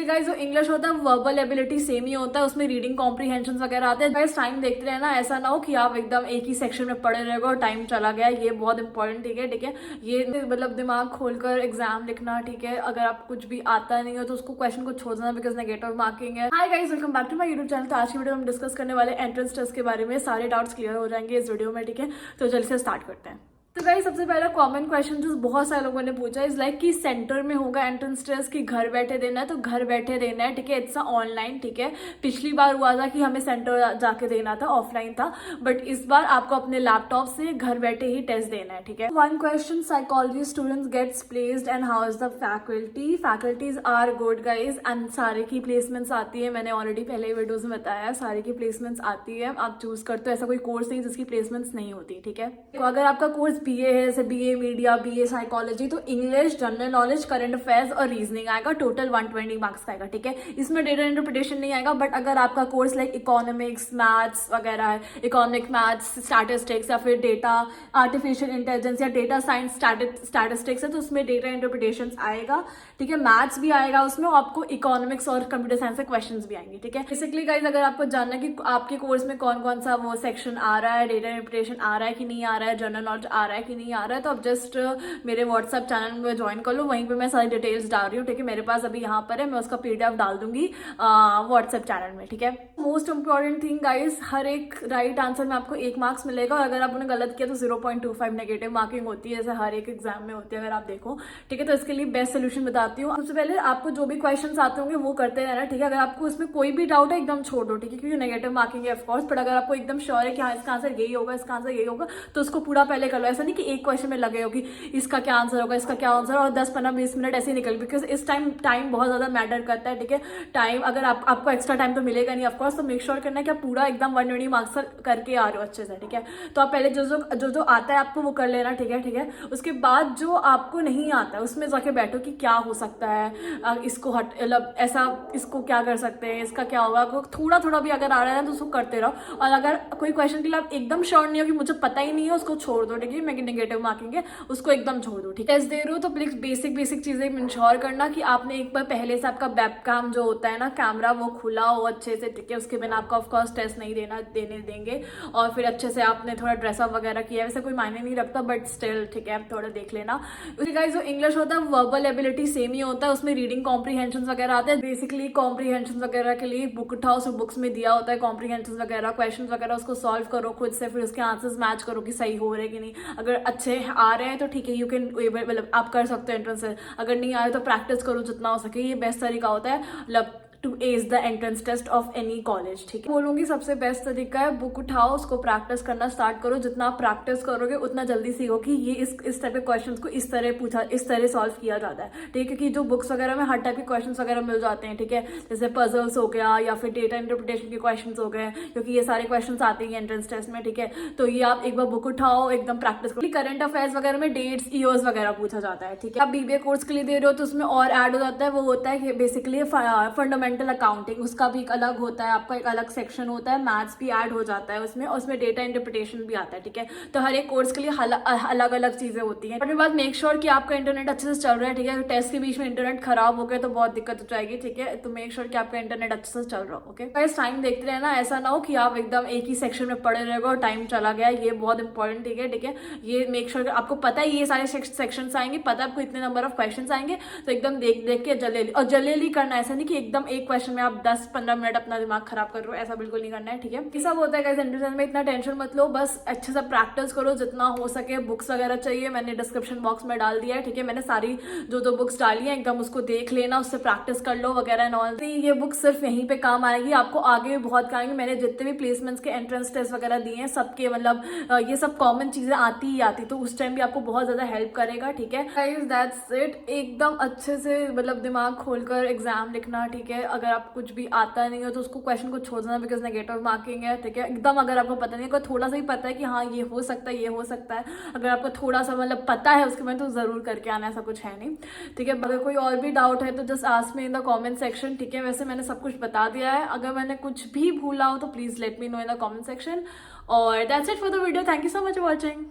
Guys जो English होता है वर्बल एबिलिटी सेम ही होता है, उसमें रीडिंग कॉम्प्रीहेंशन वगैरह आते हैं। गाइस टाइम देखते रहना, ऐसा ना हो कि आप एकदम एक ही सेक्शन में पढ़े रहोगे और टाइम चला गया। ये बहुत इंपॉर्टेंट, ठीक है ठीक है। ये मतलब दिमाग खोलकर एग्जाम लिखना, ठीक है। अगर आप कुछ भी आता नहीं हो तो उसको क्वेश्चन को छोड़ देना, बिकॉज नेगेटिव मार्किंग है। Hi guys, welcome back to my YouTube channel. तो आज की वीडियो हम डिस्कस करने वाले एंट्रेंस टेस्ट के बारे में। सारे डाउट्स क्लियर हो जाएंगे इस वीडियो में, ठीक है। तो जल्दी से स्टार्ट करते हैं। तो गाइस सबसे पहला कॉमन क्वेश्चन जो बहुत सारे लोगों ने पूछा इज लाइक कि सेंटर में होगा एंट्रेंस टेस्ट कि घर बैठे देना है। तो घर बैठे देना है, ठीक है। इट्स ऑनलाइन, ठीक है। पिछली बार हुआ था कि हमें सेंटर जाके देना था, ऑफलाइन था, बट इस बार आपको अपने लैपटॉप से घर बैठे ही टेस्ट देना है, ठीक है। One question, psychology students gets placed and how is the faculty. Faculties are good guys and सारे की प्लेसमेंट्स आती है। मैंने ऑलरेडी पहले वीडियोज में बताया, सारे की प्लेसमेंट्स आती है। आप चूज करते हो, ऐसा कोई कोर्स नहीं जिसकी प्लेसमेंट्स नहीं होती, ठीक है। तो अगर आपका कोर्स बीए है, जैसे बीए मीडिया, बीए साइकोलॉजी, तो English, general knowledge, current affairs और रीजनिंग आएगा। टोटल 120 मार्क्स का आएगा, ठीक है। इसमें डेटा इंटरप्रिटेशन नहीं आएगा। बट अगर आपका कोर्स लाइक इकोनॉमिक्स, मैथ्स वगैरह है, इकोनॉमिक, मैथ्स, स्टैटिस्टिक्स या फिर डेटा आर्टिफिशियल इंटेलिजेंस या डेटा साइंस स्टैटिस्टिक्स है, तो उसमें डेटा इंटरप्रिटेशन आएगा, ठीक है। मैथ्स भी आएगा उसमें, और आपको इकोनॉमिक्स और कंप्यूटर साइंस से क्वेश्चन भी आएंगे, ठीक है। बेसिकली गाइज अगर आपको जानना है कि आपके कोर्स में कौन कौन सा वो सेक्शन आ रहा है, डेटा इंटरप्रिटेशन आ रहा है कि नहीं आ रहा है, जनरल नॉलेज आ रहा है कि नहीं आ रहा है, तो आप जस्ट मेरे व्हाट्सएप चैनल में ज्वाइन कर लो। वहीं पे मैं सारी डिटेल्स डाल रही हूँ, ठीक है। मेरे पास अभी यहाँ पर है, मैं उसका पीडीएफ डाल दूंगी व्हाट्सएप चैनल में, ठीक है। मोस्ट इंपॉर्टेंट थिंग गाइज, हर एक राइट आंसर में आपको 1 मार्क्स मिलेगा, और अगर आपने गलत किया तो 0.25 नेगेटिव मार्किंग होती है, जैसे हर एक एग्जाम में होती है, अगर आप देखो, ठीक है। तो इसके लिए बेस्ट सोल्यूशन बताती हूँ। सबसे पहले आपको जो भी क्वेश्चन आते होंगे वो करते रहना, ठीक है। अगर आपको इसमें कोई भी डाउट है एकदम छोड़ दो, ठीक है, क्योंकि नेगेटिव मार्किंग है ऑफकोर्स। बट अगर आपको एकदम श्योर है कि हाँ इसका आंसर यही होगा, इसका आंसर यही होगा, तो उसको पूरा पहले कर लो। ऐसा नहीं कि एक क्वेश्चन में लगे हो कि इसका क्या आंसर होगा, इसका क्या आंसर, और 10-15-20 मिनट ऐसे ही निकल, बिकॉज इस टाइम बहुत ज्यादा मैटर करता है, ठीक है। टाइम अगर आपको एक्स्ट्रा टाइम तो मिलेगा नहीं ऑफकोर्स, तो मेक श्योर करना है कि आप पूरा एकदम 120 मार्क्स करके आ रहे हो अच्छे से, ठीक है। तो आप पहले जो आता है आपको वो कर लेना, ठीक है ठीक है। उसके बाद जो आपको नहीं आता है उसमें जाके बैठो कि क्या हो सकता है, इसको मतलब ऐसा, इसको क्या कर सकते हैं, इसका क्या होगा। थोड़ा थोड़ा भी अगर आ रहा है तो उसको करते रहो। और अगर कोई क्वेश्चन के लिए आप एकदम श्योर नहीं हो कि मुझे पता ही नहीं है, उसको छोड़ दो, ठीक है। मैं नेगेटिव मार्किंग है, उसको एकदम छोड़ दो, ठीक है। टेस्ट दे रहे हो तो प्लीज बेसिक चीजें इंश्योर करना कि आपने एक बार पहले से आपका वेबकैम जो होता है ना, कैमरा, वो खुला हो अच्छे से, ठीक है। उसके बिना आपका ऑफकोर्स टेस्ट नहीं देने देंगे। और फिर अच्छे से आपने थोड़ा ड्रेसअप वगैरह किया है, वैसे कोई मायने नहीं रखता, बट स्टिल ठीक है, आप थोड़ा देख लेना। उसके गाइस जो इंग्लिश होता है वर्बल एबिलिटी सेम ही होता है, उसमें रीडिंग कॉम्प्रीहेंशन वगैरह आते हैं। बेसिकली कॉम्प्रीहेंशन वगैरह के लिए बुक उठाओ, सो बुक्स में दिया होता है कॉम्प्रीहेंशन वगैरह, क्वेश्चन वगैरह, उसको सॉल्व करो खुद से, फिर उसके आंसर्स मैच करो कि सही हो रहे हैं कि नहीं। अगर अच्छे आ रहे हैं तो ठीक है, यू कैन, मतलब आप कर सकते हो एंट्रेंस से। अगर नहीं आए तो प्रैक्टिस करो जितना हो सके, ये बेस्ट तरीका होता है मतलब to as the entrance test of any college, ठीक है। बोलूंगी सबसे बेस्ट तरीका है बुक उठाओ, उसको प्रैक्टिस करना स्टार्ट करो। जितना आप प्रैक्टिस करोगे उतना जल्दी सीखो कि ये इस टाइप के क्वेश्चंस को इस तरह पूछा, इस तरह सॉल्व किया जाता है, ठीक है। क्योंकि जो बुक्स वगैरह में हर टाइप के क्वेश्चन वगैरह मिल जाते हैं, ठीक है। जैसे पजल्स हो गया या फिर डेटा इंटरप्रिटेशन के क्वेश्चन हो गए, क्योंकि ये सारे क्वेश्चन आते हैं एंट्रेंस टेस्ट में, ठीक है। तो ये आप एक बार बुक उठाओ, एकदम प्रैक्टिस करो। करंट अफेयर्स वगैरह में डेट्स, ईयर्स वगैरह पूछा जाता है, ठीक है। आप बीबीए कोर्स के लिए दे रहे हो तो उसमें और ऐड हो जाता है, वो होता है बेसिकली फंडामेंटल अकाउंटिंग, उसका भी एक अलग होता है, आपका एक अलग सेक्शन होता है। मैथ्स भी ऐड हो जाता है उसमें डेटा इंटरप्रिटेशन भी आता है, ठीक है। तो हर एक कोर्स के लिए अलग अलग चीजें होती हैं। और बाद मेक श्योर कि आपका इंटरनेट अच्छे से चल रहा है, ठीक है। टेस्ट के बीच में इंटरनेट खराब हो गया तो बहुत दिक्कत हो जाएगी, ठीक है। तो मेक श्योर कि आपका इंटरनेट अच्छे से चल रहा हो, ओके। गाइस टाइम देखते रहना, ऐसा ना हो कि आप एकदम एक ही सेक्शन में पढ़े रहोगे और टाइम चला गया। ये बहुत इंपॉर्टेंट, ठीक है ठीक है। ये मेक श्योर आपको पता है ये सारे सेक्शन आएंगे, पता है आपको इतने नंबर ऑफ क्वेश्चन आएंगे, तो एकदम देख के जल्दी करना। ऐसा नहीं कि एकदम एक क्वेश्चन में आप 10-15 मिनट अपना दिमाग खराब कर रहे हो, ऐसा बिल्कुल नहीं करना है, ठीक है। ये सब होता है गाइस एंट्रेंस में, इतना टेंशन मत लो, बस अच्छे से प्रैक्टिस करो जितना हो सके। बुक्स वगैरह चाहिए, मैंने डिस्क्रिप्शन बॉक्स में डाल दिया है, ठीक है। मैंने सारी जो बुक्स डाली है एकदम उसको देख लेना, उससे प्रैक्टिस कर लो वगैरह एंड ऑल। ये बुक सिर्फ यहीं पे काम आएगी, आपको आगे भी बहुत काम आएगी। मैंने जितने भी प्लेसमेंट्स के एंट्रेंस टेस्ट वगैरह दिए हैं सबके मतलब ये सब कॉमन चीजें आती ही आती, तो उस टाइम भी आपको बहुत ज्यादा हेल्प करेगा, ठीक है। गाइस दैट्स इट, एकदम अच्छे से मतलब दिमाग खोलकर एग्जाम लिखना, ठीक है। अगर आप कुछ भी आता नहीं हो तो उसको क्वेश्चन को छोड़ देना, बिकॉज नेगेटिव मार्किंग है, ठीक है। एकदम अगर आपको पता नहीं है, अगर थोड़ा सा ही पता है कि हाँ ये हो सकता है, ये हो सकता है, अगर आपको थोड़ा सा मतलब पता है उसके बाद तो जरूर करके आना, ऐसा कुछ है नहीं, ठीक है। अगर कोई और भी डाउट है तो just ask me in the comment section, ठीक है। वैसे मैंने सब कुछ बता दिया है, अगर मैंने कुछ भी भूला हो तो please let me know in the comment section. और that's it for the video, thank you so much for watching.